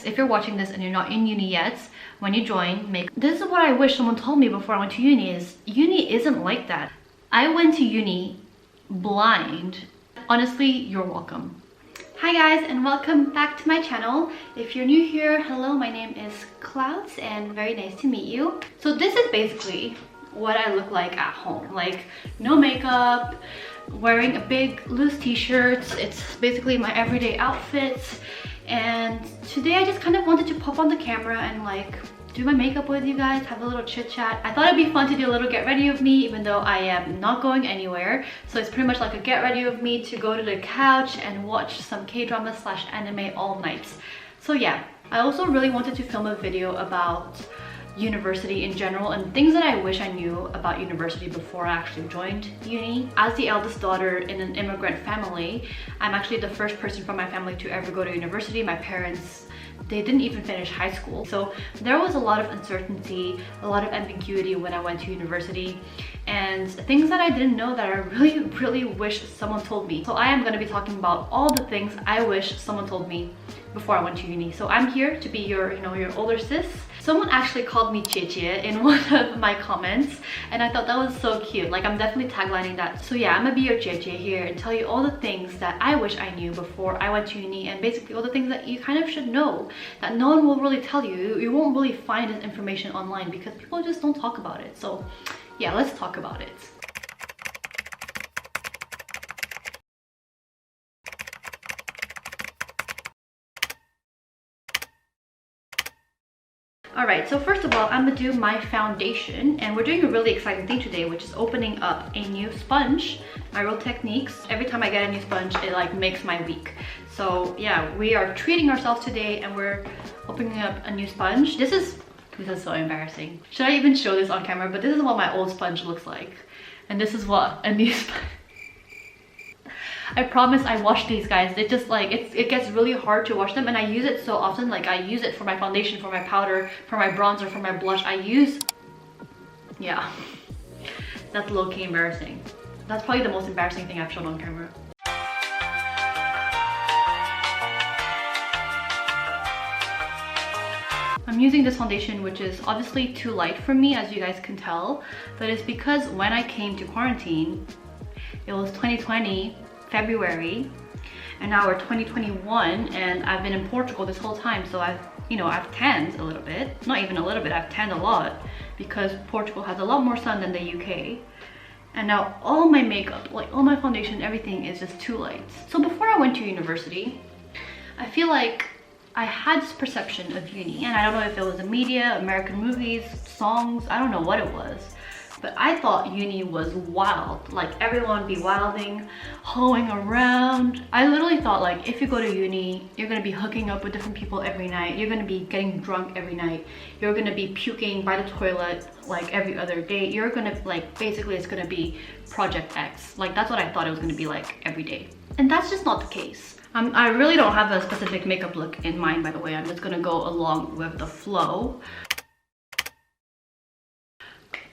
if you're watching this and you're not in uni yet, when you join, this is what I wish someone told me before I went to uni, is uni isn't like that. I went to uni blind. Honestly, you're welcome. Hi guys, and welcome back to my channel. If you're new here, hello, my name is Clouds and very nice to meet you. So this is basically what I look like at home. Like, no makeup, wearing a big loose t-shirt. It's basically my everyday outfit. And today I just kind of wanted to pop on the camera and like do my makeup with you guys, have a little chit chat. I thought it'd be fun to do a little get ready of me, even though I am not going anywhere. So it's pretty much like a get ready of me to go to the couch and watch some K-drama / anime all night. So yeah, I also really wanted to film a video about university in general and things that I wish I knew about university before I actually joined uni. As the eldest daughter in an immigrant family, I'm actually the first person from my family to ever go to university. My parents, they didn't even finish high school. So there was a lot of uncertainty, a lot of ambiguity when I went to university, and things that I didn't know that I really wish someone told me. So I am going to be talking about all the things I wish someone told me before I went to uni. So I'm here to be your, your older sis. Someone actually called me chit-chat in one of my comments, and I thought that was so cute. Like, I'm definitely taglining that. So yeah, I'm gonna be your chit-chat here and tell you all the things that I wish I knew before I went to uni, and basically all the things that you kind of should know that no one will really tell you. You won't really find this information online because people just don't talk about it. So yeah, let's talk about it. Alright, so first of all, I'm gonna do my foundation, and we're doing a really exciting thing today, which is opening up a new sponge, my Real Techniques. Every time I get a new sponge, it like makes my week. So yeah, we are treating ourselves today and we're opening up a new sponge. This is so embarrassing. Should I even show this on camera? But this is what my old sponge looks like. And this is what a new sponge. I promise I wash these, guys. It just like, it gets really hard to wash them, and I use it so often. Like, I use it for my foundation, for my powder, for my bronzer, for my blush. Yeah, that's low-key embarrassing. That's probably the most embarrassing thing I've shown on camera. I'm using this foundation, which is obviously too light for me, as you guys can tell, but it's because when I came to quarantine, it was 2020 February, and now we're 2021, and I've been in Portugal this whole time, so I've tanned a little bit. Not even a little bit, I've tanned a lot, because Portugal has a lot more sun than the UK. And now all my makeup, like all my foundation, everything is just too light. So before I went to university, I feel like I had this perception of uni, and I don't know if it was the media, American movies, songs, I don't know what it was. But I thought uni was wild, like everyone be wilding, hoeing around. I literally thought, like, if you go to uni, you're gonna be hooking up with different people every night. You're gonna be getting drunk every night. You're gonna be puking by the toilet like every other day. You're gonna, like, basically it's gonna be Project X. Like, that's what I thought it was gonna be like every day. And that's just not the case. I really don't have a specific makeup look in mind, by the way. I'm just gonna go along with the flow.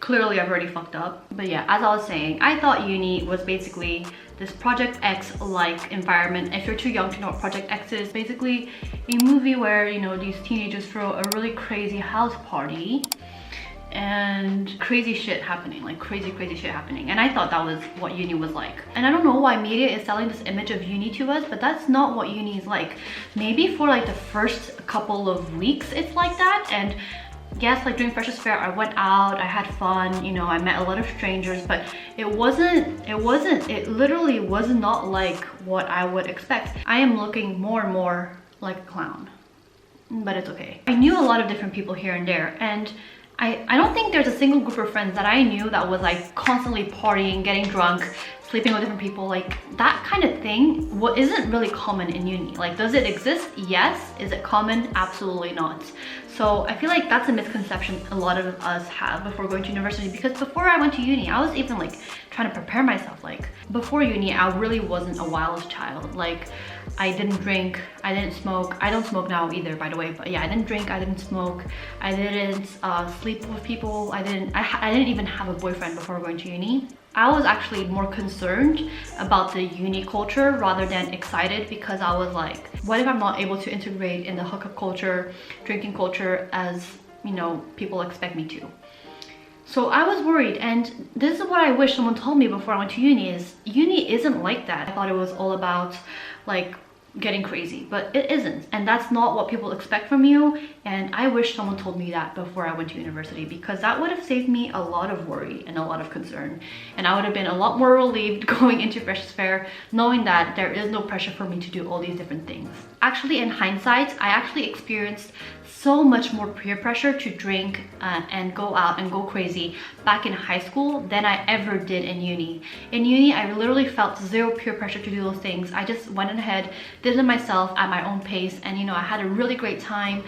Clearly I've already fucked up, but yeah, as I was saying, I thought uni was basically this Project X like environment. If you're too young to know what Project X is, basically a movie where, these teenagers throw a really crazy house party and crazy shit happening, like crazy shit happening. And I thought that was what uni was like. And I don't know why media is selling this image of uni to us, but that's not what uni is like. Maybe for like the first couple of weeks it's like that, and yes, like during Freshers Fair, I went out, I had fun, I met a lot of strangers, but it literally was not like what I would expect. I am looking more and more like a clown, but it's okay. I knew a lot of different people here and there, and I don't think there's a single group of friends that I knew that was like constantly partying, getting drunk, sleeping with different people. Like, that kind of thing isn't really common in uni. Like, does it exist? Yes. Is it common? Absolutely not. So I feel like that's a misconception a lot of us have before going to university, because before I went to uni, I was even like trying to prepare myself. Like, before uni, I really wasn't a wild child. Like, I didn't drink, I didn't smoke. I don't smoke now either, by the way, but yeah, I didn't drink, I didn't smoke, I didn't sleep with people. I didn't even have a boyfriend before going to uni. I was actually more concerned about the uni culture rather than excited, because I was like, what if I'm not able to integrate in the hookup culture, drinking culture as, you know, people expect me to. So I was worried, and this is what I wish someone told me before I went to uni, is uni isn't like that. I thought it was all about like getting crazy, but it isn't, and that's not what people expect from you. And I wish someone told me that before I went to university, because that would have saved me a lot of worry and a lot of concern, and I would have been a lot more relieved going into freshers fair knowing that there is no pressure for me to do all these different things. Actually, in hindsight, I actually experienced so much more peer pressure to drink and go out and go crazy back in high school than I ever did in uni. In uni, I literally felt zero peer pressure to do those things. I just went ahead, did it myself at my own pace, and you know, I had a really great time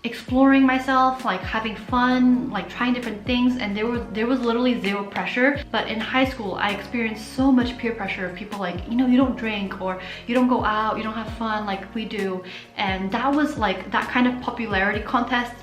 exploring myself, like having fun, like trying different things, and there was literally zero pressure. But in high school, I experienced so much peer pressure of people like, you know, you don't drink, or you don't go out, you don't have fun like we do. And that was like that kind of popularity contest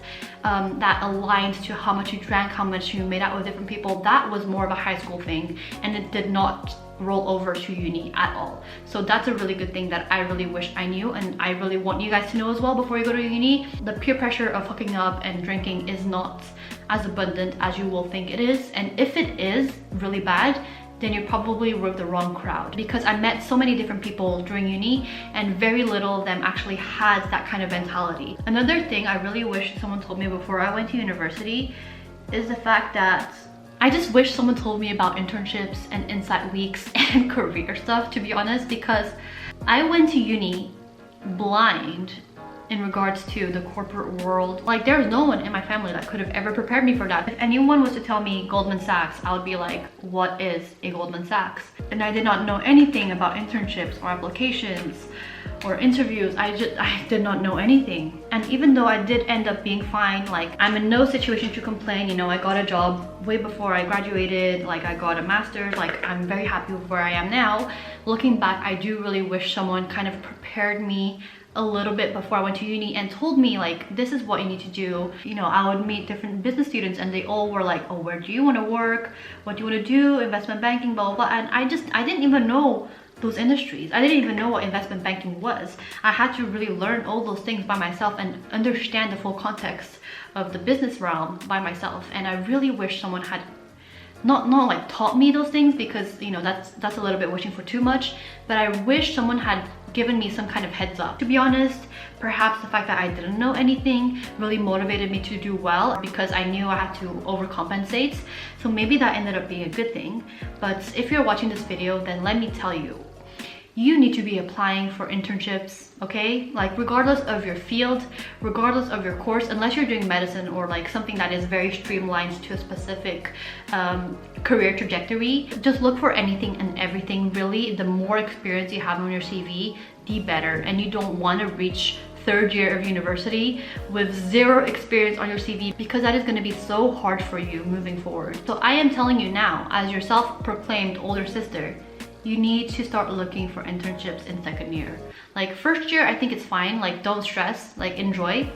that aligned to how much you drank, how much you made out with different people. That was more of a high school thing, and it did not roll over to uni at all. So that's a really good thing that I really wish I knew, and I really want you guys to know as well before you go to uni. The peer pressure of hooking up and drinking is not as abundant as you will think it is, and if it is really bad, then you're probably with the wrong crowd, because I met so many different people during uni and very little of them actually had that kind of mentality. Another thing I really wish someone told me before I went to university is the fact that I just wish someone told me about internships and insight weeks and career stuff, to be honest, because I went to uni blind in regards to the corporate world. Like, there's no one in my family that could have ever prepared me for that. If anyone was to tell me Goldman Sachs, I would be like, what is a Goldman Sachs? And I did not know anything about internships or applications or interviews. I did not know anything. And even though I did end up being fine, like I'm in no situation to complain, you know, I got a job way before I graduated, like I got a master's, like I'm very happy with where I am now. Looking back, I do really wish someone kind of prepared me a little bit before I went to uni and told me like, this is what you need to do. You know, I would meet different business students and they all were like, oh, where do you want to work? What do you want to do? Investment banking, blah, blah, blah. And I didn't even know those industries. I didn't even know what investment banking was. I had to really learn all those things by myself and understand the full context of the business realm by myself. And I really wish someone had not like taught me those things, because you know, that's a little bit wishing for too much, but I wish someone had given me some kind of heads up. To be honest, perhaps the fact that I didn't know anything really motivated me to do well, because I knew I had to overcompensate. So maybe that ended up being a good thing. But if you're watching this video, then let me tell you, you need to be applying for internships, okay? Like regardless of your field, regardless of your course, unless you're doing medicine or like something that is very streamlined to a specific career trajectory, just look for anything and everything. Really, the more experience you have on your CV, the better. And you don't want to reach third year of university with zero experience on your CV, because that is going to be so hard for you moving forward. So I am telling you now, as your self-proclaimed older sister, you need to start looking for internships in second year. Like first year, I think it's fine. Like don't stress, like enjoy.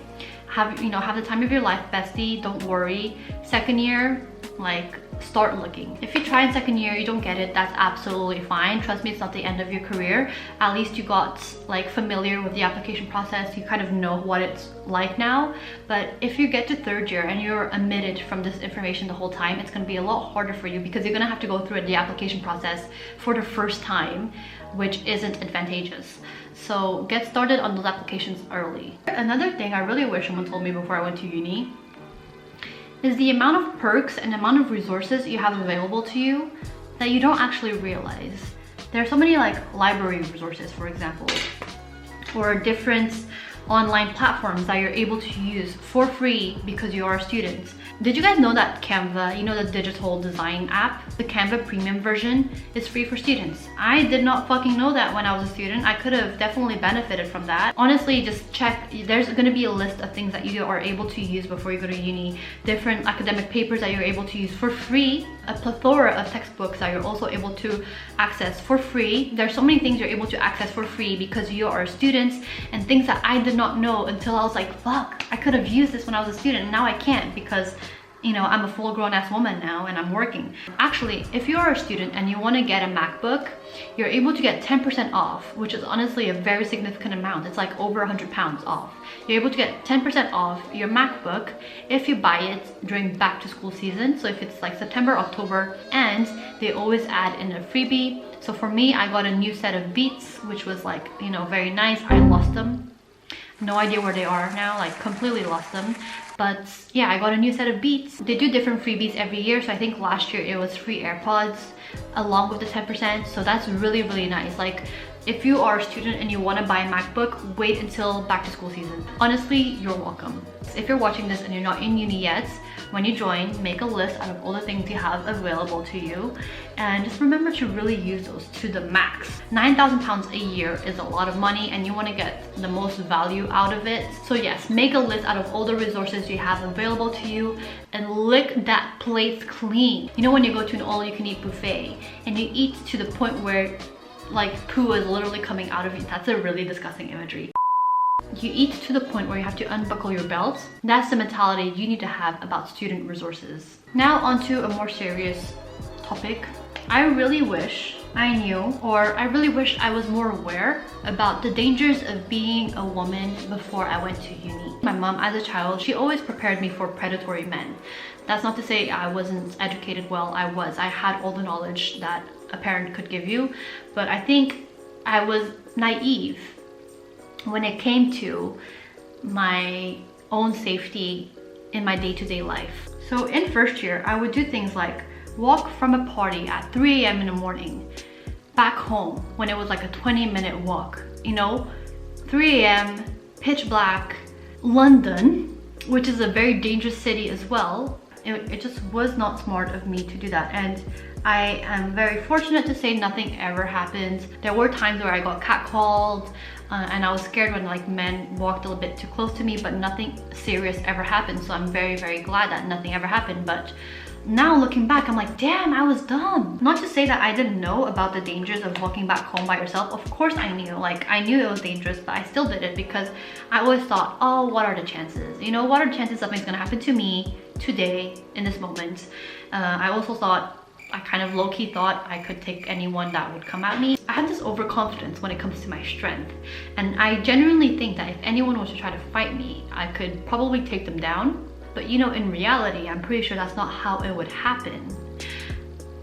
Have the time of your life, bestie, don't worry. Second year, like start looking. If you try in second year, you don't get it, that's absolutely fine. Trust me, it's not the end of your career. At least you got like familiar with the application process. You kind of know what it's like now. But if you get to third year and you're omitted from this information the whole time, it's going to be a lot harder for you, because you're going to have to go through the application process for the first time, which isn't advantageous. So get started on those applications early. Another thing I really wish someone told me before I went to uni is the amount of perks and amount of resources you have available to you that you don't actually realize. There are so many like library resources, for example, or different online platforms that you're able to use for free because you are a student. Did you guys know that Canva, you know, the digital design app, the Canva premium version is free for students? I did not fucking know that when I was a student. I could have definitely benefited from that. Honestly, just check. There's going to be a list of things that you are able to use before you go to uni. Different academic papers that you're able to use for free. A plethora of textbooks that you're also able to access for free. There's so many things you're able to access for free because you are students, and things that I did not know until I was like, fuck, I could have used this when I was a student, and now I can't because you know, I'm a full grown ass woman now and I'm working. Actually, if you are a student and you want to get a MacBook, you're able to get 10% off, which is honestly a very significant amount. It's like over 100 pounds off. You're able to get 10% off your MacBook if you buy it during back to school season. So if it's like September, October, and they always add in a freebie. So for me, I got a new set of Beats, which was like, you know, very nice. I lost them. No idea where they are now, like completely lost them. But yeah, I got a new set of Beats. They do different freebies every year. So I think last year it was free AirPods along with the 10%. So that's really, really nice. Like if you are a student and you want to buy a MacBook, wait until back to school season. Honestly, you're welcome. If you're watching this and you're not in uni yet, when you join, make a list out of all the things you have available to you, and just remember to really use those to the max. £9,000 a year is a lot of money and you want to get the most value out of it. So yes, make a list out of all the resources you have available to you and lick that plate clean. You know when you go to an all-you-can-eat buffet and you eat to the point where like poo is literally coming out of you? That's a really disgusting imagery. You eat to the point where you have to unbuckle your belt. That's the mentality you need to have about student resources. Now onto a more serious topic. I really wish I knew, or I really wish I was more aware about the dangers of being a woman before I went to uni. My mom as a child, she always prepared me for predatory men. That's not to say I wasn't educated well. I was. I had all the knowledge that a parent could give you, but I think I was naive when it came to my own safety in my day-to-day life. So in first year, I would do things like walk from a party at 3 a.m. in the morning back home when it was like a 20-minute walk. You know, 3 a.m., pitch black, London, which is a very dangerous city as well. It just was not smart of me to do that, and I am very fortunate to say nothing ever happened. There were times where I got catcalled and I was scared when like men walked a little bit too close to me, but nothing serious ever happened. So I'm very, very glad that nothing ever happened. But now looking back, I'm like, damn, I was dumb. Not to say that I didn't know about the dangers of walking back home by yourself. Of course I knew, like I knew it was dangerous, but I still did it because I always thought, oh, what are the chances? You know, what are the chances something's gonna happen to me today in this moment? I also thought, I kind of low-key thought I could take anyone that would come at me. I have this overconfidence when it comes to my strength. And I genuinely think that if anyone was to try to fight me, I could probably take them down. But you know, in reality, I'm pretty sure that's not how it would happen.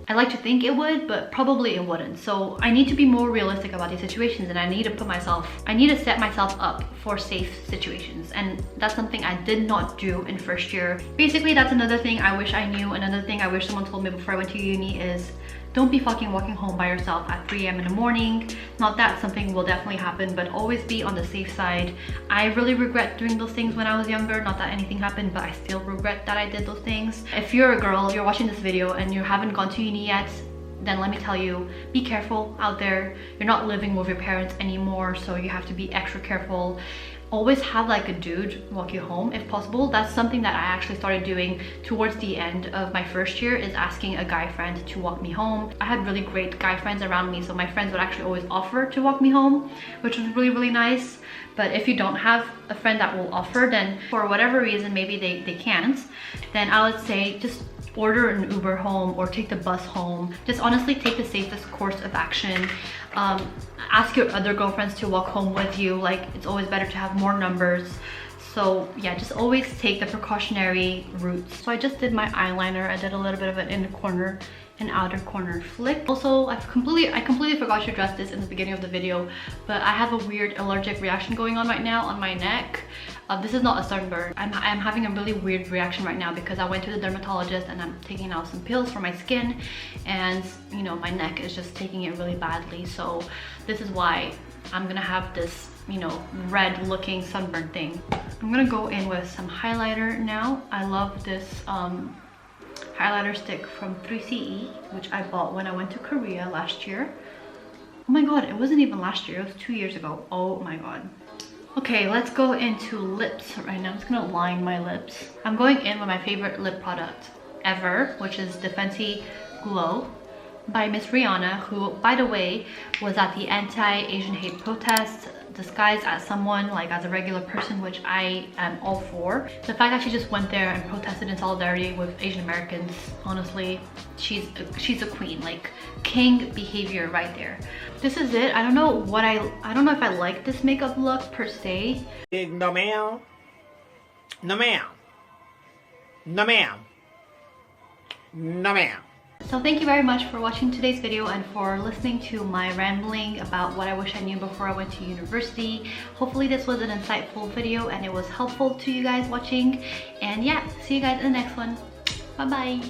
I like to think it would, but probably it wouldn't. So I need to be more realistic about these situations, and I need to set myself up for safe situations. And that's something I did not do in first year. Basically, that's another thing I wish I knew. Another thing I wish someone told me before I went to uni is don't be fucking walking home by yourself at 3 a.m. in the morning. Not that something will definitely happen, but always be on the safe side. I really regret doing those things when I was younger. Not that anything happened, but I still regret that I did those things. If you're a girl, you're watching this video and you haven't gone to uni yet, then let me tell you, be careful out there. You're not living with your parents anymore, so you have to be extra careful. Always have like a dude walk you home if possible. That's something that I actually started doing towards the end of my first year, is asking a guy friend to walk me home. I had really great guy friends around me, so my friends would actually always offer to walk me home, which was really, really nice. But if you don't have a friend that will offer, then for whatever reason, maybe they can't, then I would say just order an Uber home or take the bus home. Just honestly take the safest course of action. Ask your other girlfriends to walk home with you. Like, it's always better to have more numbers. So yeah, just always take the precautionary routes. So I just did my eyeliner. I did a little bit of an inner corner and outer corner flick. Also, I completely forgot to address this in the beginning of the video, but I have a weird allergic reaction going on right now on my neck. This is not a sunburn. I'm having a really weird reaction right now because I went to the dermatologist and I'm taking out some pills for my skin, and you know, my neck is just taking it really badly. So this is why I'm gonna have this, you know, red looking sunburn thing. I'm gonna go in with some highlighter now. I love this highlighter stick from 3CE, which I bought when I went to Korea last year. Oh my god, it wasn't even last year, it was 2 years ago. Oh my god. Okay, let's go into lips right now. I'm just gonna line my lips. I'm going in with my favorite lip product ever, which is the Fenty Glow by Miss Rihanna, who, by the way, was at the anti-Asian hate protest disguise as someone, like as a regular person, which I am all for. The fact that she just went there and protested in solidarity with Asian Americans, honestly, she's a queen, like king behavior right there. This is it. I don't know if I like this makeup look per se. No ma'am. No ma'am. No ma'am. No ma'am. So thank you very much for watching today's video and for listening to my rambling about what I wish I knew before I went to university. Hopefully this was an insightful video and it was helpful to you guys watching. And yeah, see you guys in the next one. Bye bye.